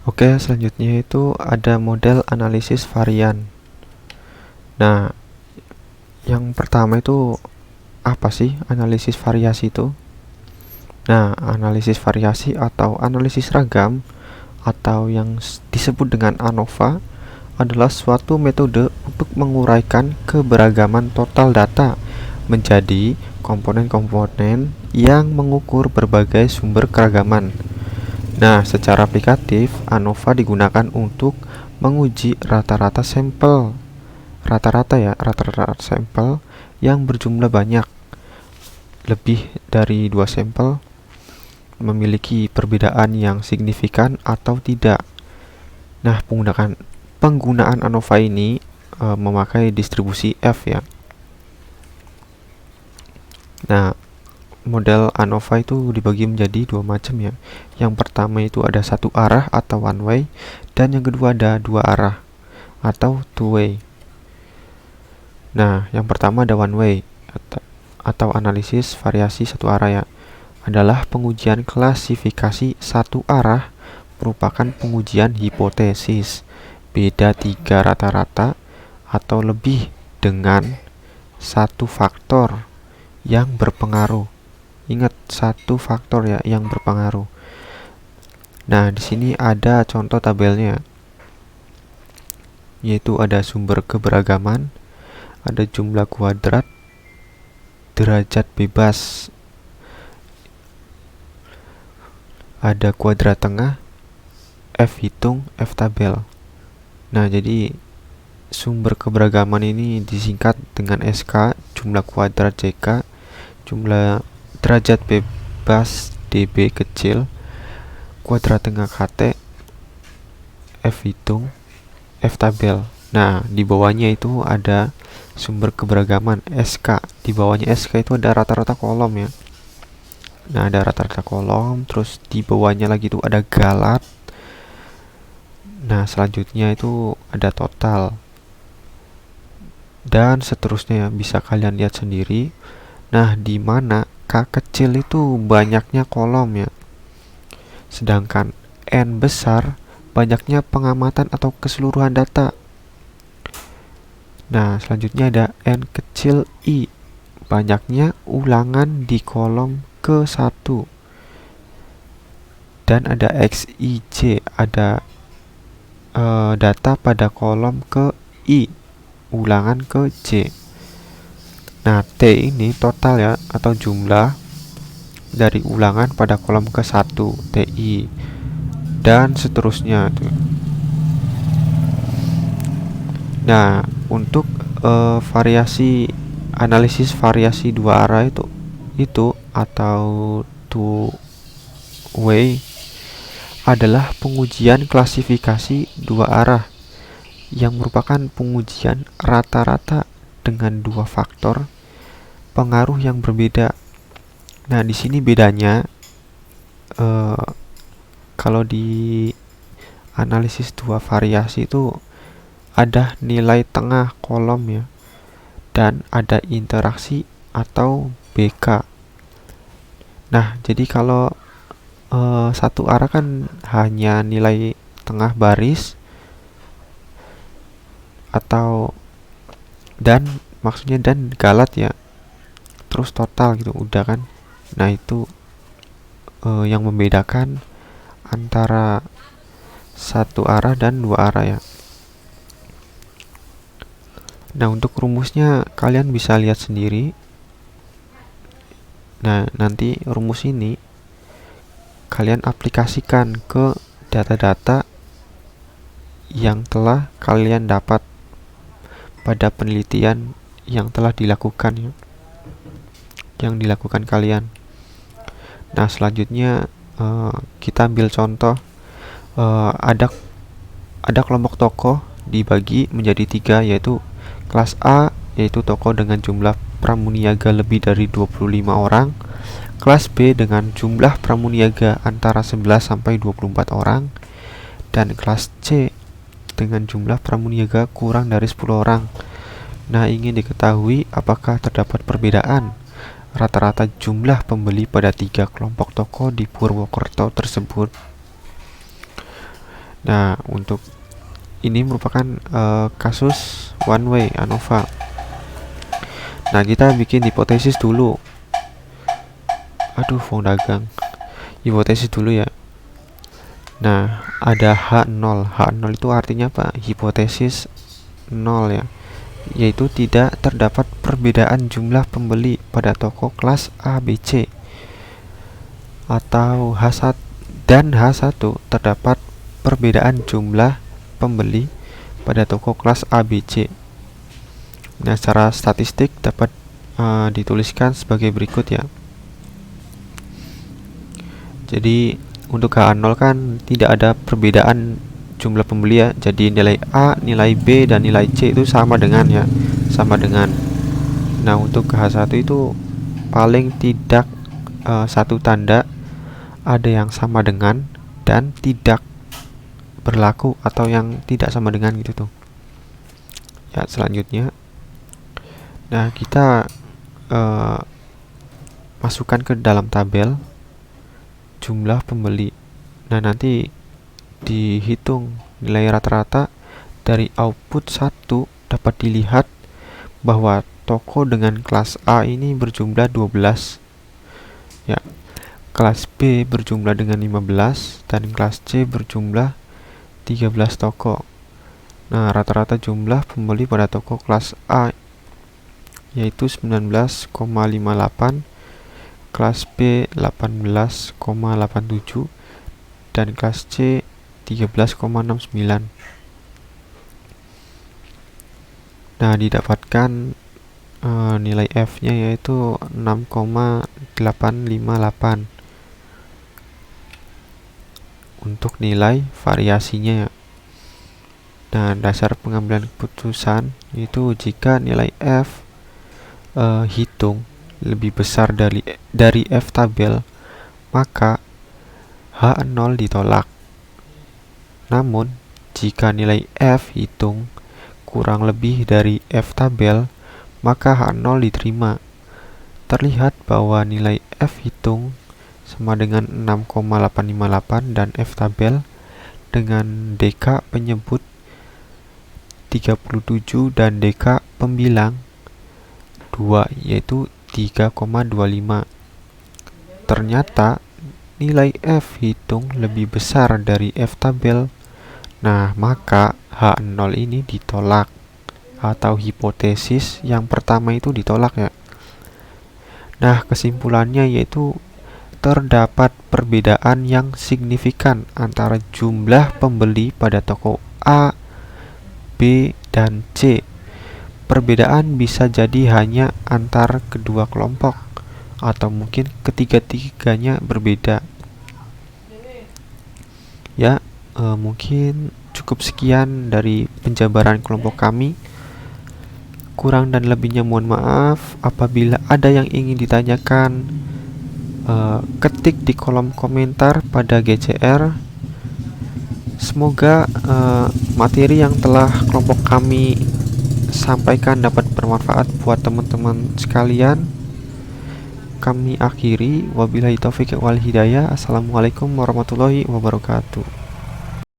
Oke, selanjutnya itu ada model analisis varian. Nah, yang pertama itu apa sih analisis variasi itu? Nah, analisis variasi atau analisis ragam atau yang disebut dengan ANOVA adalah suatu metode untuk menguraikan keberagaman total data menjadi komponen-komponen yang mengukur berbagai sumber keragaman. Nah, secara aplikatif, ANOVA digunakan untuk menguji rata-rata sampel, rata-rata sampel yang berjumlah banyak, lebih dari 2 sampel, memiliki perbedaan yang signifikan atau tidak. Nah, penggunaan ANOVA ini memakai distribusi F ya. Nah, model ANOVA itu dibagi menjadi dua macam ya. Yang pertama itu ada satu arah atau one way, dan yang kedua ada dua arah atau two way. Nah, yang pertama ada one way atau analisis variasi satu arah ya. Adalah pengujian klasifikasi satu arah merupakan pengujian hipotesis beda tiga rata-rata atau lebih dengan satu faktor yang berpengaruh. Ingat, satu faktor ya yang berpengaruh. Nah, di sini ada contoh tabelnya, yaitu ada sumber keberagaman, ada jumlah kuadrat, derajat bebas, ada kuadrat tengah, F hitung, F tabel. Nah, jadi sumber keberagaman ini disingkat dengan SK, jumlah kuadrat JK, jumlah derajat bebas DB kecil, kuadrat tengah KT, F hitung, F tabel. Nah, di bawahnya itu ada sumber keberagaman SK. Di bawahnya SK itu ada rata-rata kolom ya. Nah, ada rata-rata kolom, terus di bawahnya lagi itu ada galat. Nah, selanjutnya itu ada total. Dan seterusnya ya, bisa kalian lihat sendiri. Nah, di mana K kecil itu banyaknya kolom ya. Sedangkan N besar banyaknya pengamatan atau keseluruhan data. Nah, selanjutnya ada N kecil I, banyaknya ulangan di kolom ke-1. Dan ada XIJ, ada data pada kolom ke-I, ulangan ke-J. Nah, T ini total ya, atau jumlah dari ulangan pada kolom ke-1, TI, dan seterusnya. Nah, untuk analisis variasi dua arah itu atau two way adalah pengujian klasifikasi dua arah yang merupakan pengujian rata-rata dengan dua faktor pengaruh yang berbeda. Nah, di sini bedanya kalau di analisis dua variasi itu ada nilai tengah kolom ya, dan ada interaksi atau BK. Nah, jadi kalau satu arah kan hanya nilai tengah baris atau maksudnya dan galat ya, terus total gitu udah kan. Nah, itu yang membedakan antara satu arah dan dua arah ya. Nah, untuk rumusnya kalian bisa lihat sendiri. Nah, nanti rumus ini kalian aplikasikan ke data-data yang telah kalian dapat pada penelitian yang telah dilakukan ya, yang dilakukan kalian. Nah, selanjutnya kita ambil contoh. Ada kelompok tokoh dibagi menjadi tiga, yaitu kelas A, yaitu tokoh dengan jumlah pramuniaga lebih dari 25 orang. Kelas B dengan jumlah pramuniaga antara 11 sampai 24 orang, dan kelas C dengan jumlah pramuniaga kurang dari 10 orang. Nah, ingin diketahui apakah terdapat perbedaan rata-rata jumlah pembeli pada tiga kelompok toko di Purwokerto tersebut. Nah, untuk ini merupakan kasus one way ANOVA. Nah, kita bikin hipotesis dulu. Aduh, phone dagang. Hipotesis dulu ya. Nah, ada H0. H0 itu artinya apa? Hipotesis 0 ya. Yaitu tidak terdapat perbedaan jumlah pembeli pada toko kelas A, B, C. Atau H1 dan H1 terdapat perbedaan jumlah pembeli pada toko kelas A, B, C. Nah, secara statistik dapat dituliskan sebagai berikut ya. Jadi untuk H0 kan tidak ada perbedaan jumlah pembeli ya. Jadi nilai A, nilai B, dan nilai C itu sama dengan ya, sama dengan. Nah, untuk H1 itu paling tidak satu tanda ada yang sama dengan dan tidak berlaku atau yang tidak sama dengan gitu tuh. Ya, selanjutnya. Nah, kita masukkan ke dalam tabel jumlah pembeli. Nah, nanti dihitung nilai rata-rata dari output 1 dapat dilihat bahwa toko dengan kelas A ini berjumlah 12 ya, kelas B berjumlah dengan 15, dan kelas C berjumlah 13 toko. Nah, rata-rata jumlah pembeli pada toko kelas A yaitu 19,58, kelas B 18,87, dan kelas C 13,69. Nah, didapatkan nilai F-nya yaitu 6,858 untuk nilai variasinya. Nah, dasar pengambilan keputusan itu jika nilai F hitung lebih besar dari F tabel, maka H0 ditolak. Namun, jika nilai F hitung kurang lebih dari F tabel, maka H0 diterima. Terlihat bahwa nilai F hitung sama dengan 6,858 dan F tabel dengan DK penyebut 37 dan DK pembilang 2 yaitu 3,25. Ternyata nilai F hitung lebih besar dari F tabel. Nah, maka H0 ini ditolak atau hipotesis yang pertama itu ditolak ya. Nah, kesimpulannya yaitu terdapat perbedaan yang signifikan antara jumlah pembeli pada toko A, B, dan C. Perbedaan bisa jadi hanya antar kedua kelompok atau mungkin ketiga-tiganya berbeda. Ya, mungkin cukup sekian dari penjabaran kelompok kami. Kurang dan lebihnya mohon maaf. Apabila ada yang ingin ditanyakan, ketik di kolom komentar pada GCR. Semoga materi yang telah kelompok kami sampaikan dapat bermanfaat buat teman-teman sekalian. Kami akhiri, wabillahi taufiq wal hidayah. Assalamualaikum warahmatullahi wabarakatuh.